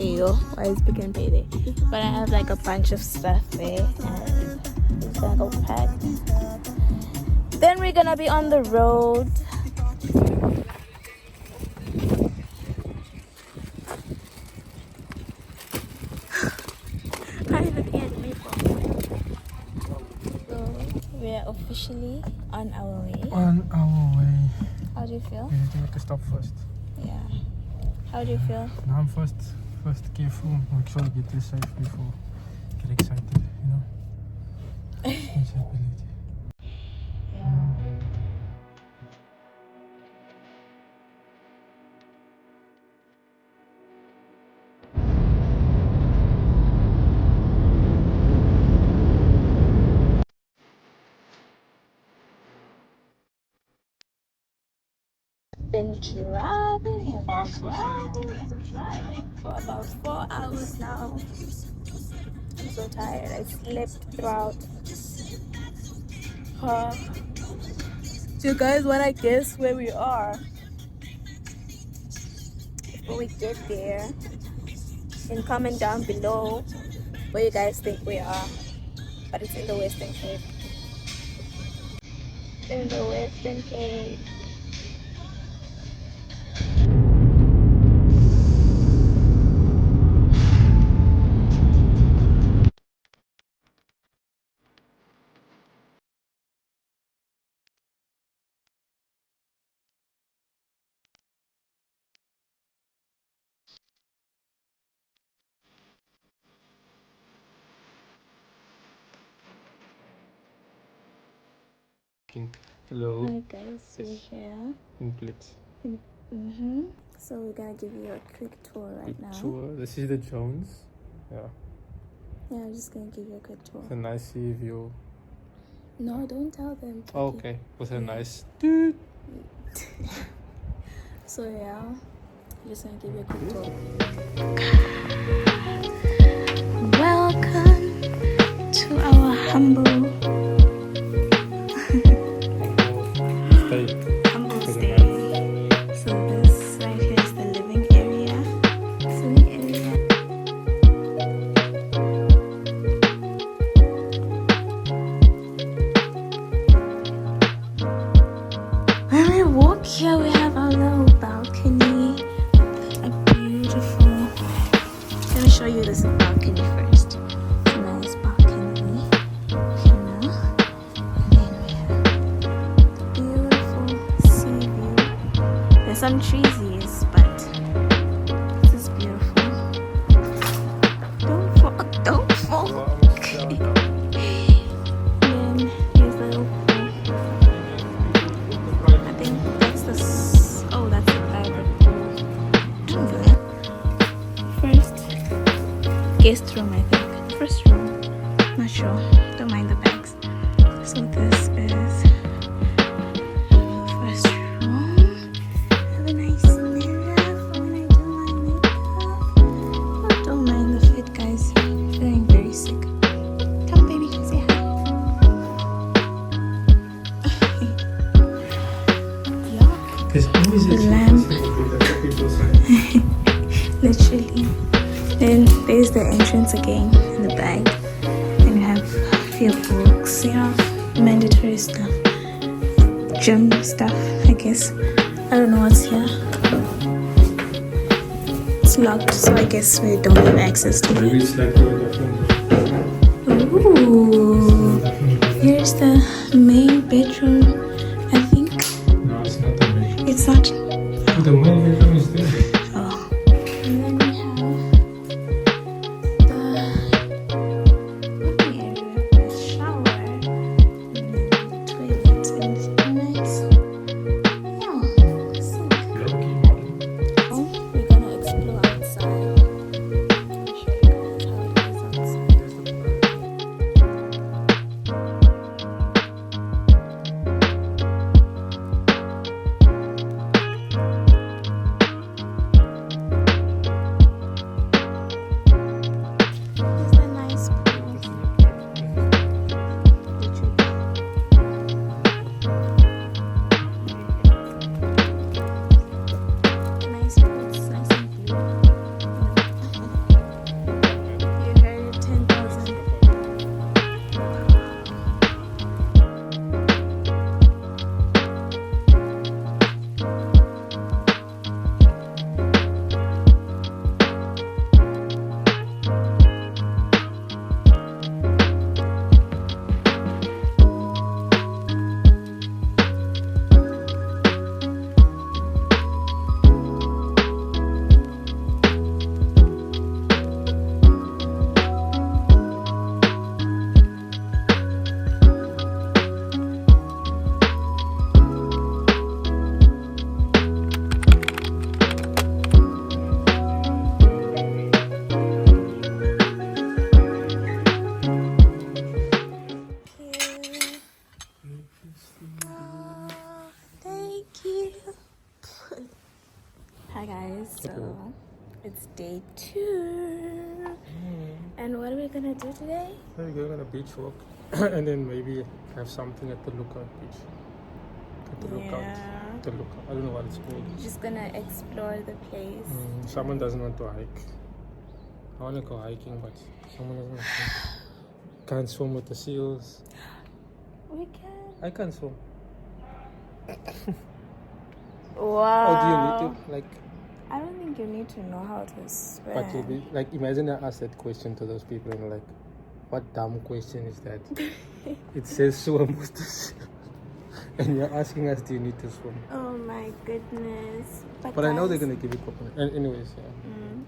KO. Why is Pick Payday? But I have like a bunch of stuff there, and it's gonna go pack. Then we're gonna be on the road. Why are you looking at me for? So we're officially on our way. On our way. How do you feel? We need to make a stop first. Yeah. How do you feel? Now I'm first careful. Make sure you get there safe before get excited, you know. Responsibility. Been driving for about 4 hours now. I'm so tired. I slept throughout. Do you guys want to guess where we are? Before we get there, and comment down below where you guys think we are. But it's in the Western Cape. In the Western Cape. Hello. Hi guys, we're here. In Blitz. So we're gonna give you a quick tour right now. Tour. This is the Jones. Yeah. Yeah, I'm just gonna give you a quick tour. It's a nice sea view. No, don't tell them. Oh, okay. With a nice dude. So yeah, I'm just gonna give you a quick tour. Welcome to our humble stay. So this right here is the living area. When we walk here, we have our little balcony. A beautiful. Let me show you this balcony first. It's a nice balcony. You know. And then we have beautiful sea view. There's some trees, but this is beautiful. Don't fall. Then here's the little pool. I think that's the that's the private pool. First guest room, I think. First room. Not sure. Don't mind the bags. So this is first room. Have a nice mirror for when I do my makeup. Oh, don't mind the fit, guys. Feeling very sick. Come, baby, say hi. Yeah. Lamp. Literally. Then there's the entrance again in the back. Then you have a few books, you know, mandatory stuff. Gym stuff, I guess. I don't know what's here. It's locked, so I guess we don't have access to it. Ooh. Here's the main bedroom, I think. No, it's not the main. It's not. The main bedroom is there. Oh. And then we have the living area with shower and then toilet and nice. Yeah, sick. Low-key model. Oh, we're gonna explore outside. Let me show you guys how it is outside. tour. And what are we gonna do today? We're going on a beach walk and then maybe have something at the Lookout Beach. At the Lookout. The Lookout. I don't know what it's called. Just gonna explore the place. Someone doesn't want to hike. I want to go hiking, but someone doesn't want to. Can't swim with the seals. We can. I can't swim. Wow. Or do you need to? Like, I don't think you need to know how to swim. but you'll be like, imagine I ask that question to those people and like, what dumb question is that? It says swim with the seal. And you're asking us, do you need to swim? Oh my goodness. But I know they're gonna give you coconut. And anyways, yeah.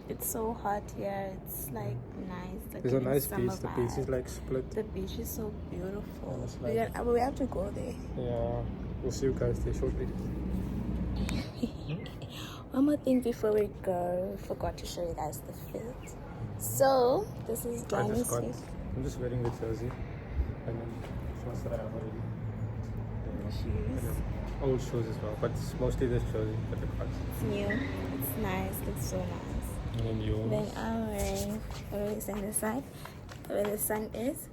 It's so hot here. It's like nice. Like There's a in nice summer beach. The beach is vibe. like split. The beach is so beautiful. And it's like- We have to go there. Yeah, we'll see you guys there shortly. One more thing before we go, we forgot to show you guys the fit. So this is Danny's fit. I'm just wearing the jersey and then shorts that I have already. And then old shoes as well, but it's mostly this jersey that the cuts. It's new. It's nice. Looks so nice. And then yours. Then I'm wearing, where is on the side, where the sun is.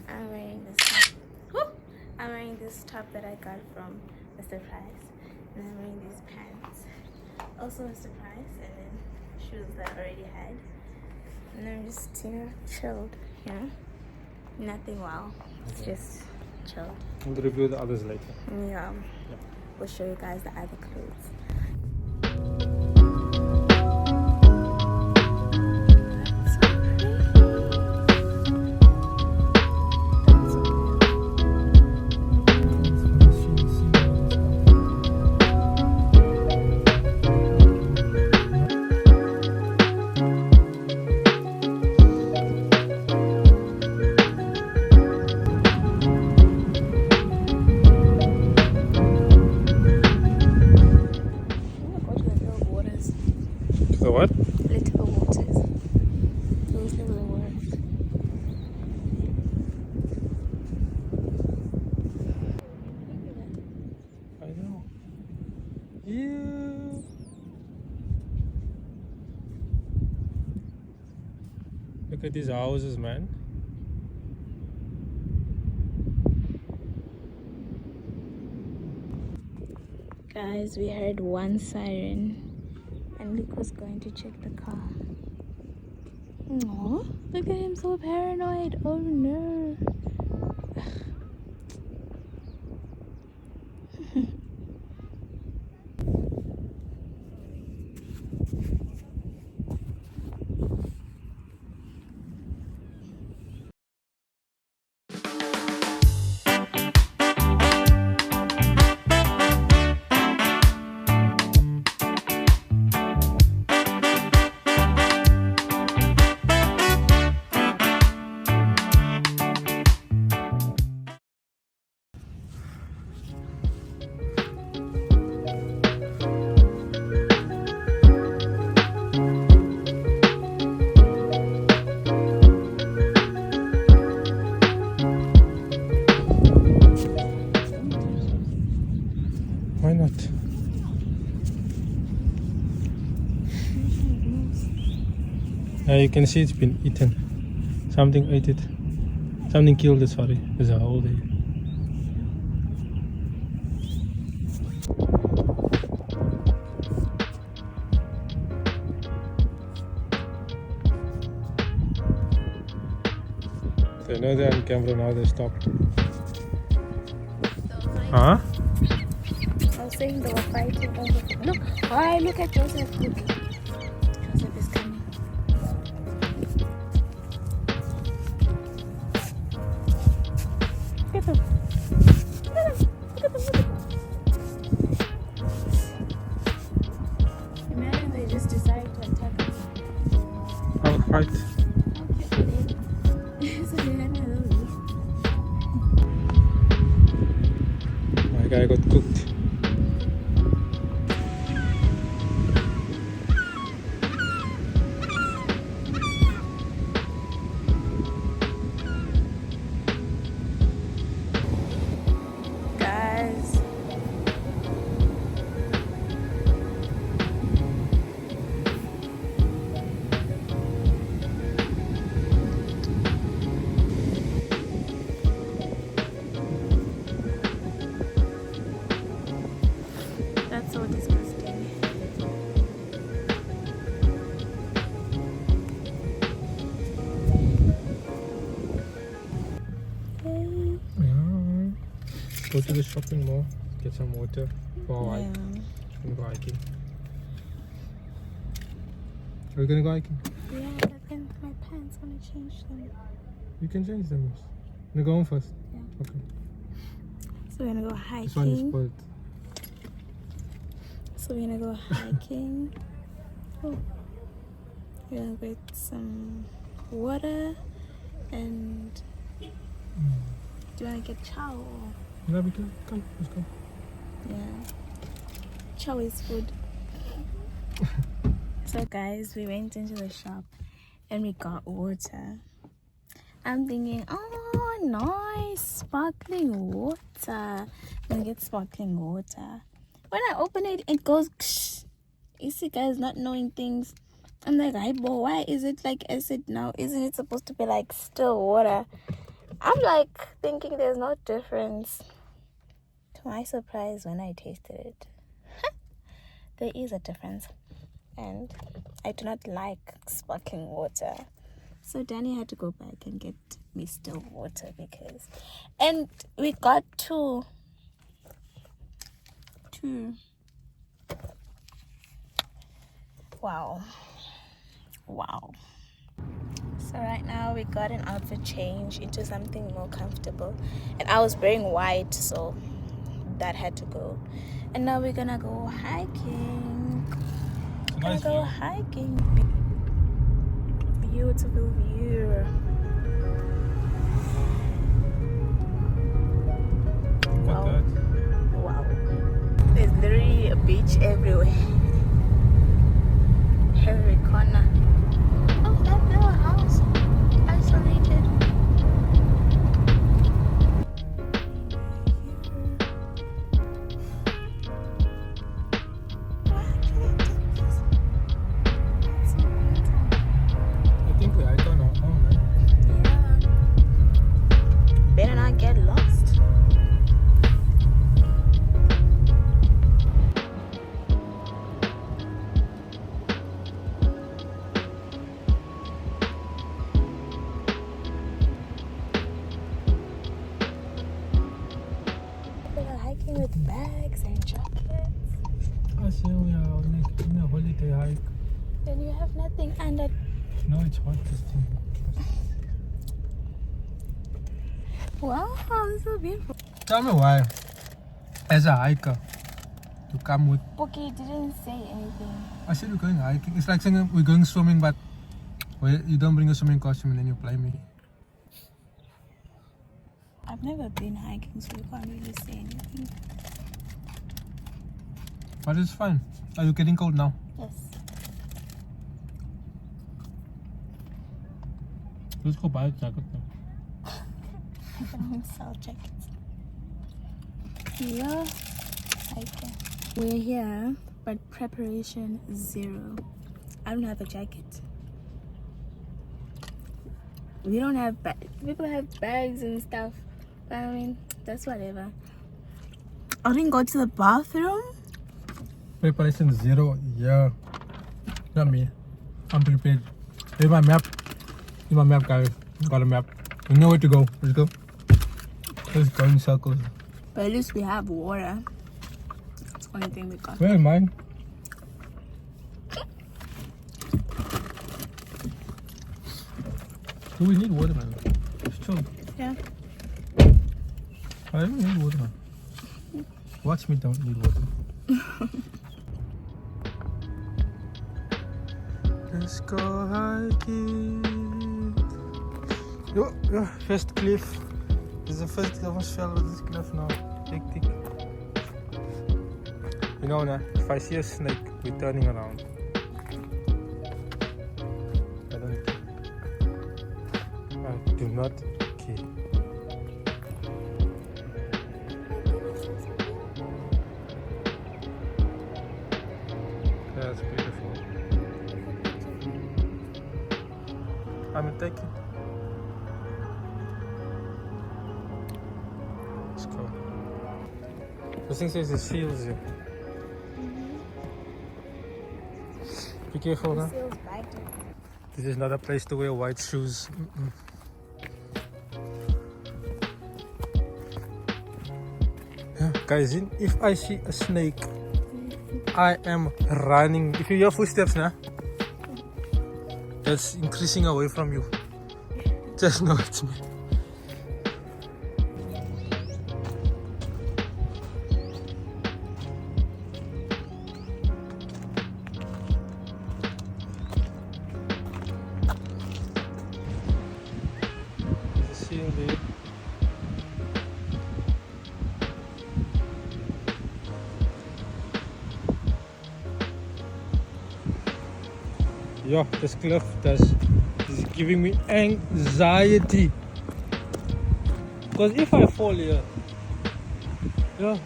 I'm wearing this top. Whoop! I'm wearing this top that I got from a surprise, and I'm wearing these pants, also a surprise, and then shoes that I already had. And I'm just chilled, nothing wow. It's just chilled. We'll review the others later. Yeah. We'll show you guys the other clothes. The what? Little waters. Those little waters. I know. Yeah. Look at these houses, man. Guys, we heard one siren and Luke was going to check the car. Aww, look at him so paranoid. Oh no. Why not? You can see it's been eaten. Something ate it. Something killed it, sorry. There's a hole there. They know they're on camera now, they stopped. Huh? I was saying they were fighting over. Look, why? Look at Joseph. Look. Joseph is coming. Look at them. Look at them. Look at them. Look at them. Imagine they just decided to attack us. I'll fight. So they had a little. My guy got cooked. Guys, Go to the shopping mall, get some water for a hike, Yeah. and go hiking. Are we gonna go hiking? Yeah, but then my pants gonna change them. You can change them. Wanna go home first? Yeah. Okay. So we're gonna go This one is hiking. spoiled. So we're gonna go hiking. Oh. We're gonna get some water and do you wanna get chow? Or? Yeah, we can. Come, let's go. Yeah. Chow is food. So guys, we went into the shop and we got water. I'm thinking, oh nice, sparkling water. I'm gonna get sparkling water. When I open it, it goes ksh. You see guys not knowing things. I'm like, hey boy, why is it like acid now? Isn't it supposed to be like still water? I'm like thinking there's no difference. To my surprise, when I tasted it, there is a difference. And I do not like sparkling water. So Danny had to go back and get me still water because... And we got two. Wow. So right now we got an outfit change into something more comfortable. And I was wearing white, so that had to go. And now we're gonna go hiking. Nice Go view. hiking. Beautiful view. Got that. Wow. There's literally a beach everywhere. Every corner. Oh, that little house. Isolated. I think we hike on our own, right? Yeah. Better not get lost. People are hiking with bags and jackets. I see we are on a holiday hike. Then you have nothing under. No, it's hot this thing. Wow, this is so beautiful. Tell me why, as a hiker, you come with... Pookie didn't say anything. I said we're going hiking. It's like saying we're going swimming, but you don't bring a swimming costume and then you blame me. I've never been hiking, so you can't really say anything. But it's fine. Are you getting cold now? Yes. Let's go buy a jacket now. I don't sell jackets. Yeah, hiking. We're here, but preparation zero. I don't have a jacket. We don't have people have bags and stuff. But I mean, that's whatever. I didn't go to the bathroom. Preparation zero, yeah. Not me. I'm prepared. Here's my map. Here's my map, guys. Got a map. We know where to go. Let's go. Let's go in circles. But at least we have water. That's the only thing we got. Where is mine? Do we need water, man? It's chill. Yeah. I don't need water, man. Watch me don't need water. Let's go hiking. Yo, first cliff. This is the first cliff. Almost fell with this cliff now. Hectic. You know, nah, if I see a snake, we're turning around. I don't care. I do not care. That's beautiful. I'm taking. Let's go. This thing says it seals you. Be careful now. This is not a place to wear white shoes. Guys, if I see a snake, I am running. If you hear footsteps now, that's increasing away from you. Just know it's me. See you there. Yeah, this cliff is giving me anxiety. Because if I fall here, yeah,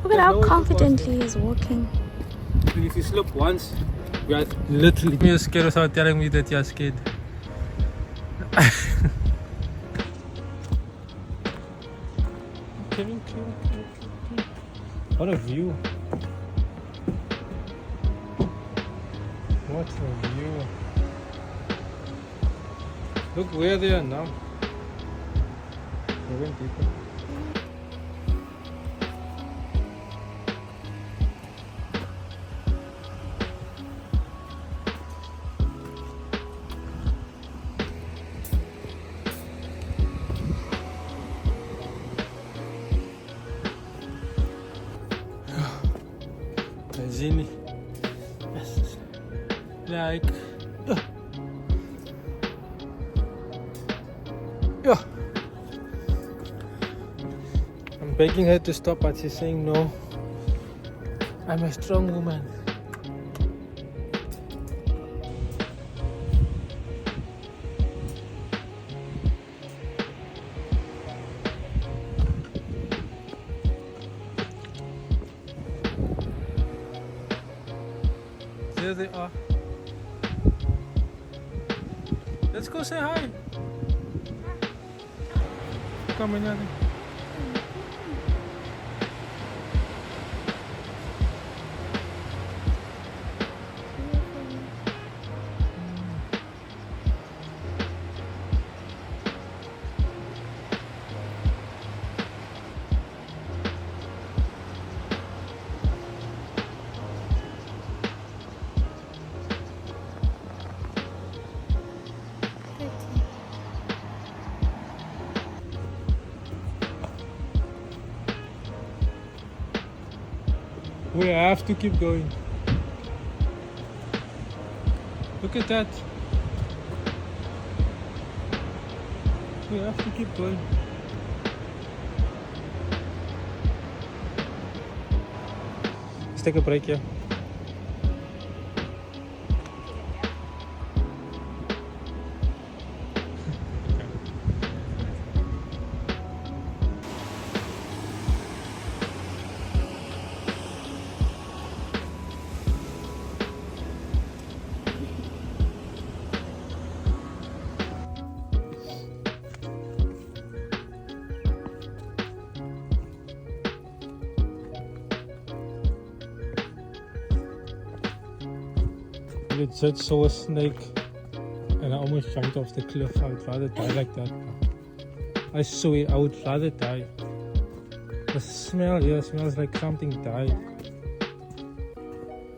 Look at how confidently he's walking. if you slip once, you are literally. You're scared without telling me that you're scared. What a view. What a view. Look where they are now. They went deeper. Zini. Yes. Like. Yeah. I'm begging her to stop, but she's saying no. I'm a strong woman. There they are. Let's go say hi. Come on, Yanni. We have to keep going. Look at that. We have to keep going. Let's take a break here. I just saw a snake and I almost jumped off the cliff. I would rather die like that. I swear, I would rather die. The smell here smells like something died.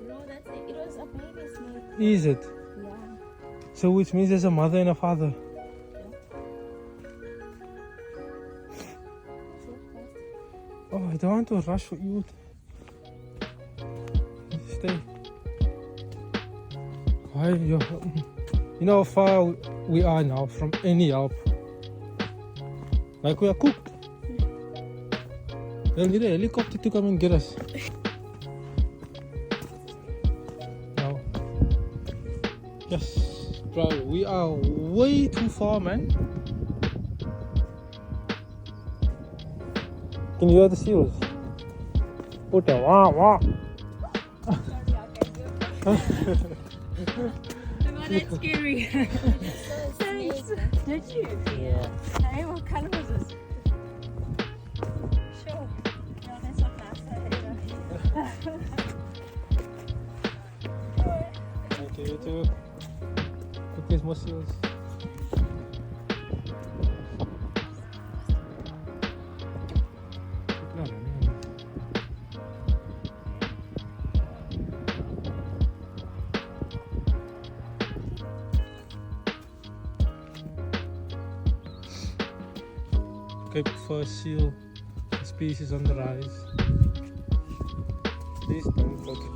No, that's it. It was a baby snake. Is it? Yeah. So which means there's a mother and a father. Oh, I don't want to rush for you. Stay. Why you know how far we are now from any help. Like we are cooked. They'll need a helicopter to come and get us. Now, yes, bro, we are way too far, man. Can you hear the seals? Put a wah wah. That's scary. Did you? Yeah. Hey, what color was this? Sure. No, that's not nice. Okay, you too. Look, there's more seals. Cape fur seal species on the rise. Please don't go to these.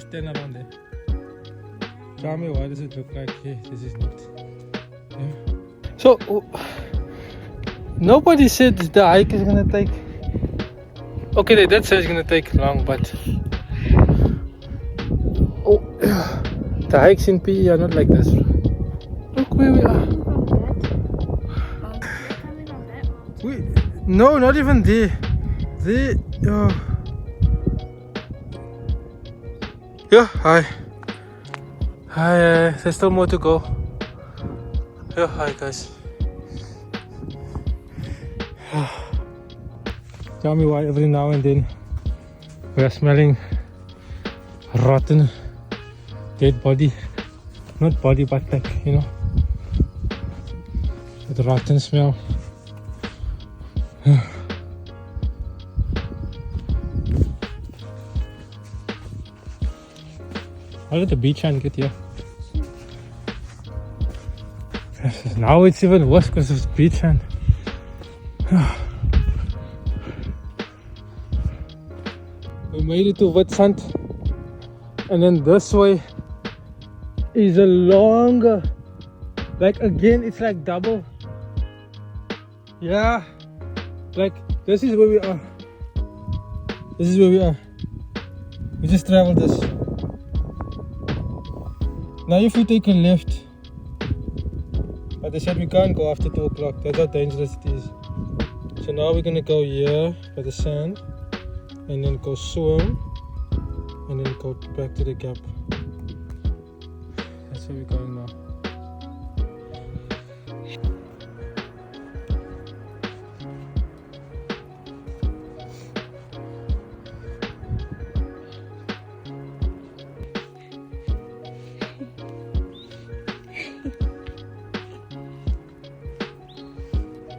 Stand around there. Tell me, why does it look like this is not? Yeah. So nobody said the hike is gonna take. Okay, they did say it's gonna take long, but the hikes in PE are not like this. Look where we are. No, not even there. Yeah, hi. There's still more to go. Yeah, hi guys. Tell me why every now and then we are smelling rotten dead body. Not body, but like, you know, the rotten smell. How did the beach hand get here? Now it's even worse because of the beach hand. We made it to Witsand, and then this way is a longer, like again it's like double. Yeah, like this is where we are. This is where we are. We just traveled this. Now if we take a left, but they said we can't go after 2 o'clock, that's how dangerous it is. So now we're gonna go here by the sand, and then go swim, and then go back to the gap. That's where we're going now.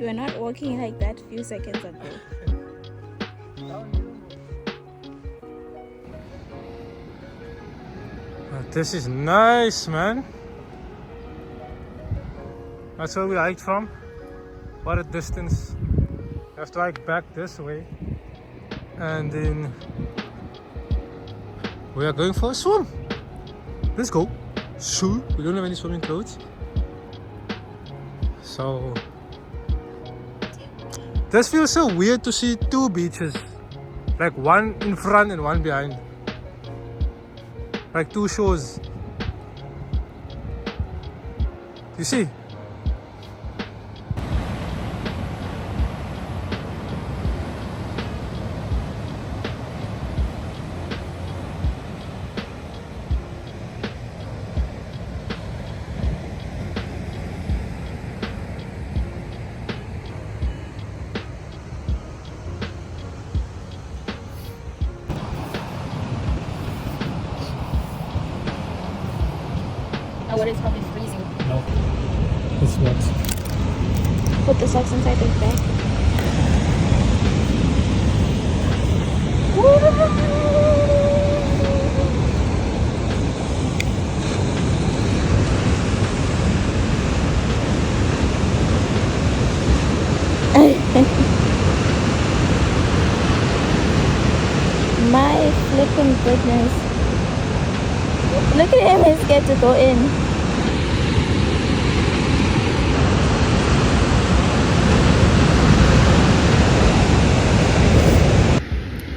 You were not walking like that a few seconds ago. This is nice, man. That's where we hiked from. What a distance. We have to hike back this way. And then we are going for a swim. Let's go. So, we don't have any swimming clothes. So this feels so weird to see 2 beaches, like one in front and one behind, like 2 shores. You see? What is probably freezing. No, it's not. Put the socks inside the bag. My flipping goodness. Look at him, he's scared to go in.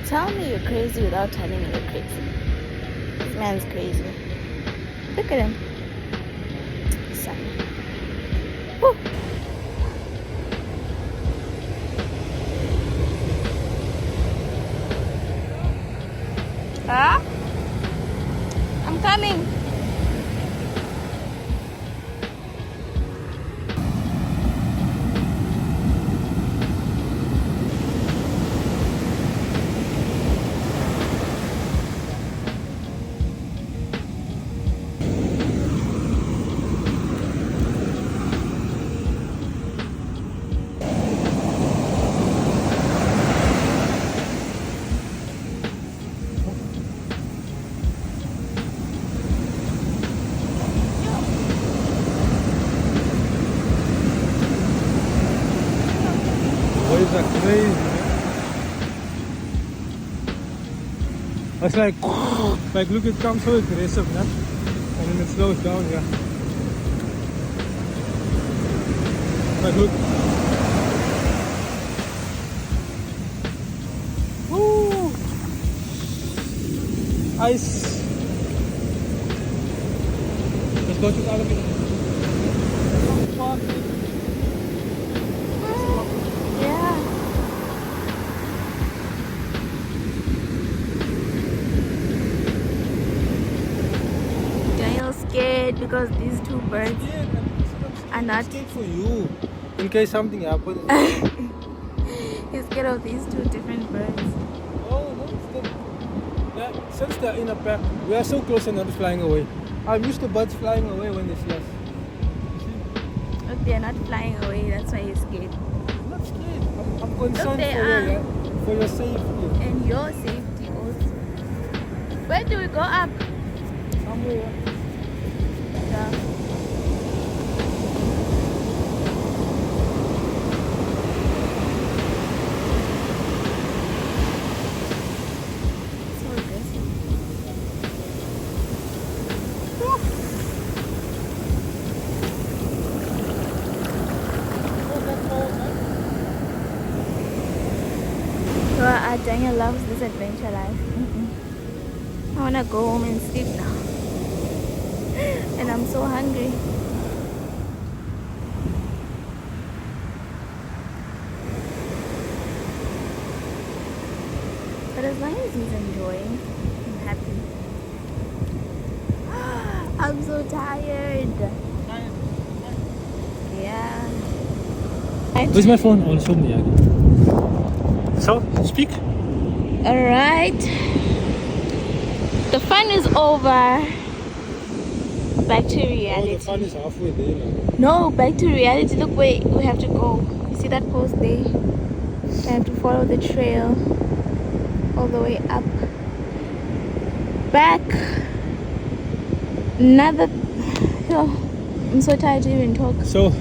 Tell me you're crazy without telling me you're crazy. This man's crazy. Look at him. Son. Woo. Ah? I'm coming. waves are crazy, man. It's like look, it comes so aggressive, man. And then it slows down, yeah. Like, look. Woo! Ice. Let's go to the other bit. Yeah. Daniel's scared because these two birds are not. Scared for you, in case something happens. He's scared of these two different birds. Oh, no, yeah, since they're in a pack, we are so close and not flying away. I'm used to birds flying away when they see us. Look, they're not flying away. That's why he's scared. I'm not scared. I'm concerned they for you, are. yeah? For your safety. And your safety also. Where do we go up? Somewhere. Yeah. So aggressive. Daniel loves this adventure life. I wanna go home and sleep now. And I'm so hungry. But as long as he's enjoying, I'm happy. I'm so tired. Yeah. Where's my phone? Oh, phone, yeah. So, speak. Alright. The fun is over. Back to reality. Oh, the fun is halfway there now. No, back to reality. Look where we have to go. You see that post there? We have to follow the trail all the way up. Back. Another. Oh, I'm so tired to even talk. So,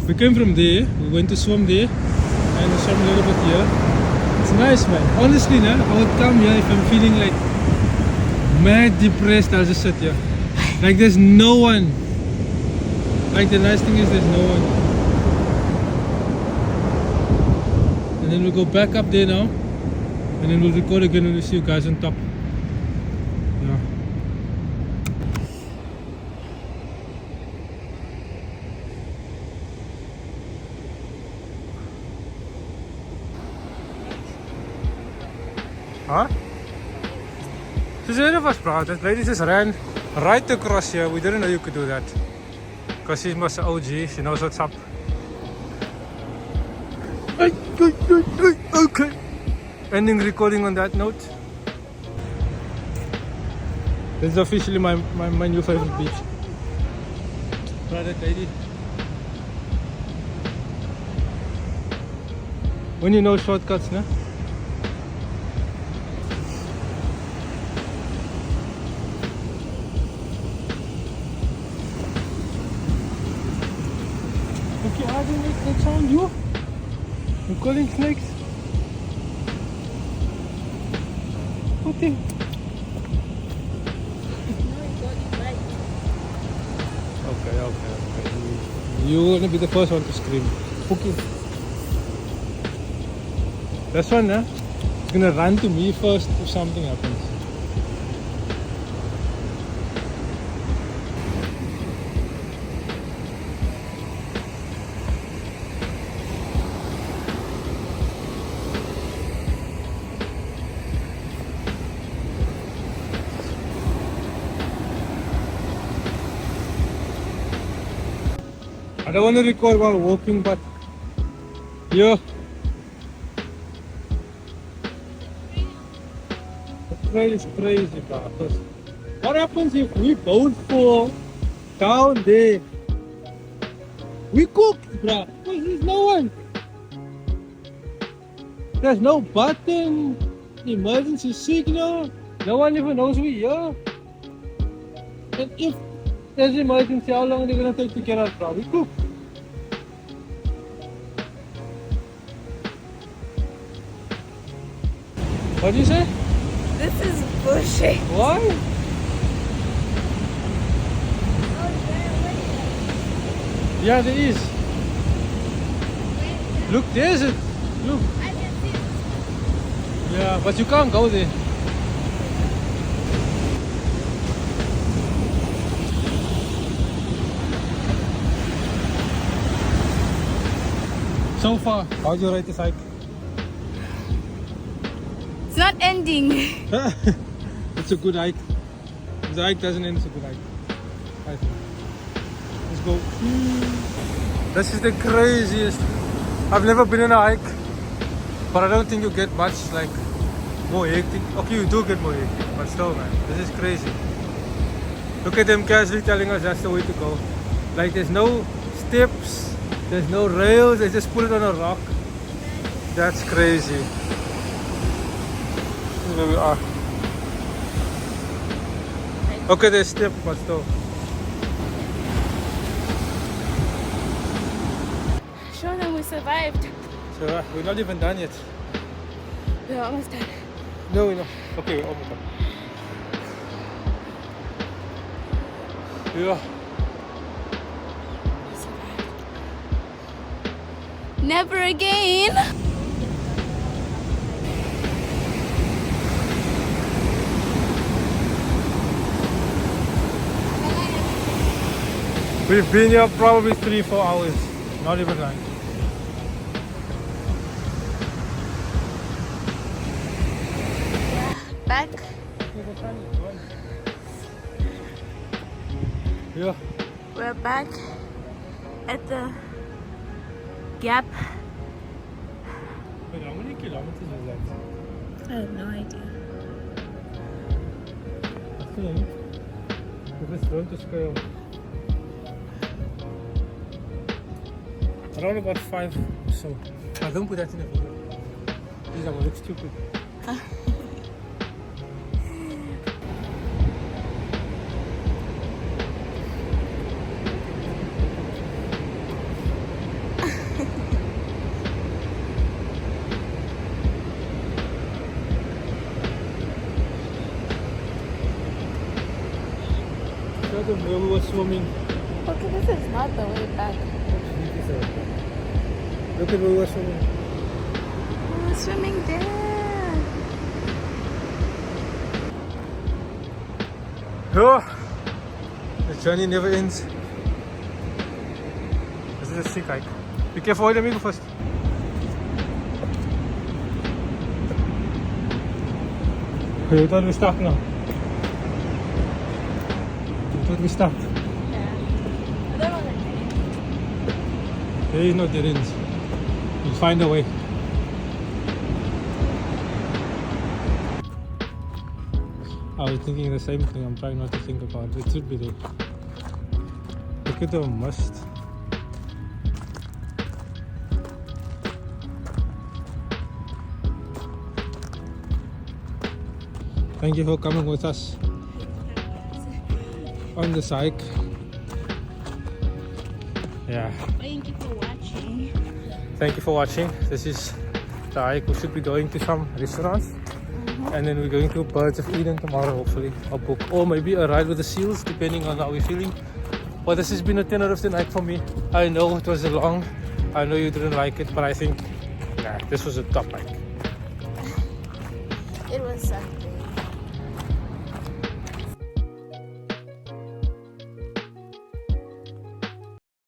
we came from there, we went to swim there, and we swam a little bit here. It's nice, man. Honestly, I would come here if I'm feeling like mad depressed. I'll just sit here. Like there's no one. Like the nice thing is there's no one. And then we'll go back up there now, and then we'll record again when we see you guys on top. Yeah. Huh? She's ahead of us, bro. That lady just ran right across here. We didn't know you could do that. Because she's my OG. She knows what's up. Okay. Ending recording on that note. This is officially my new favorite beach. Right, that lady. When you know shortcuts, nah? Okay, I didn't make that sound, you? You're calling snakes? What the? Okay. You're gonna be the first one to scream. Okay. This one, huh? It's gonna run to me first if something happens. I don't want to record while walking, but yeah. The trail is crazy, bro. What happens if we both fall down there? We cooked, bro. There's no one. There's no button, emergency signal. No one even knows we're here. And if there's an emergency, how long are they gonna take to get us, bro? We cooked. What do you say? This is bullshit. Why? Yeah, there is. Look, there's it. Look. Yeah, but you can't go there. So far, how do you rate this hike? It's not ending. It's a good hike. If the hike doesn't end, it's a good hike. I think. Let's go. This is the craziest. I've never been in a hike, but I don't think you get much like more hectic. Okay, you do get more hectic, but still, man, this is crazy. Look at them casually telling us that's the way to go. Like there's no steps, there's no rails, they just put it on a rock. That's crazy. Here we are. Okay, there's steps, but still. Show them we survived. So we're not even done yet. We're almost done. No, we're not. Okay, we're almost done. Yeah. We survived. Never again. We've been here probably 3-4 hours. Not even like. Back. Yeah. We're back at the gap. Wait, how many kilometers is that? I have no idea. I think if it's going to scale around about 5 or so. I don't put that in the video. These are look stupid. Where we were swimming. Okay, this is not the way back. Look at where we were swimming. We're swimming there. Oh, the journey never ends. This is a sick hike. Be careful, wait, let me go first. Okay, you thought we stopped now. You thought we stopped. Yeah. I don't know that. There is no dead ends. You'll find a way. I was thinking the same thing. I'm trying not to think about it. It should be there. Look at the mist. Thank you for coming with us on this hike. Yeah. Thank you for watching. Thank you for watching. This is the hike. We should be going to some restaurants. And then we're going to Birds of Eden tomorrow, hopefully. A book. Or maybe a ride with the seals, depending on how we're feeling. But this has been a 10 out of 10 night for me. I know it was long. I know you didn't like it, but I think this was a top hike. It was something.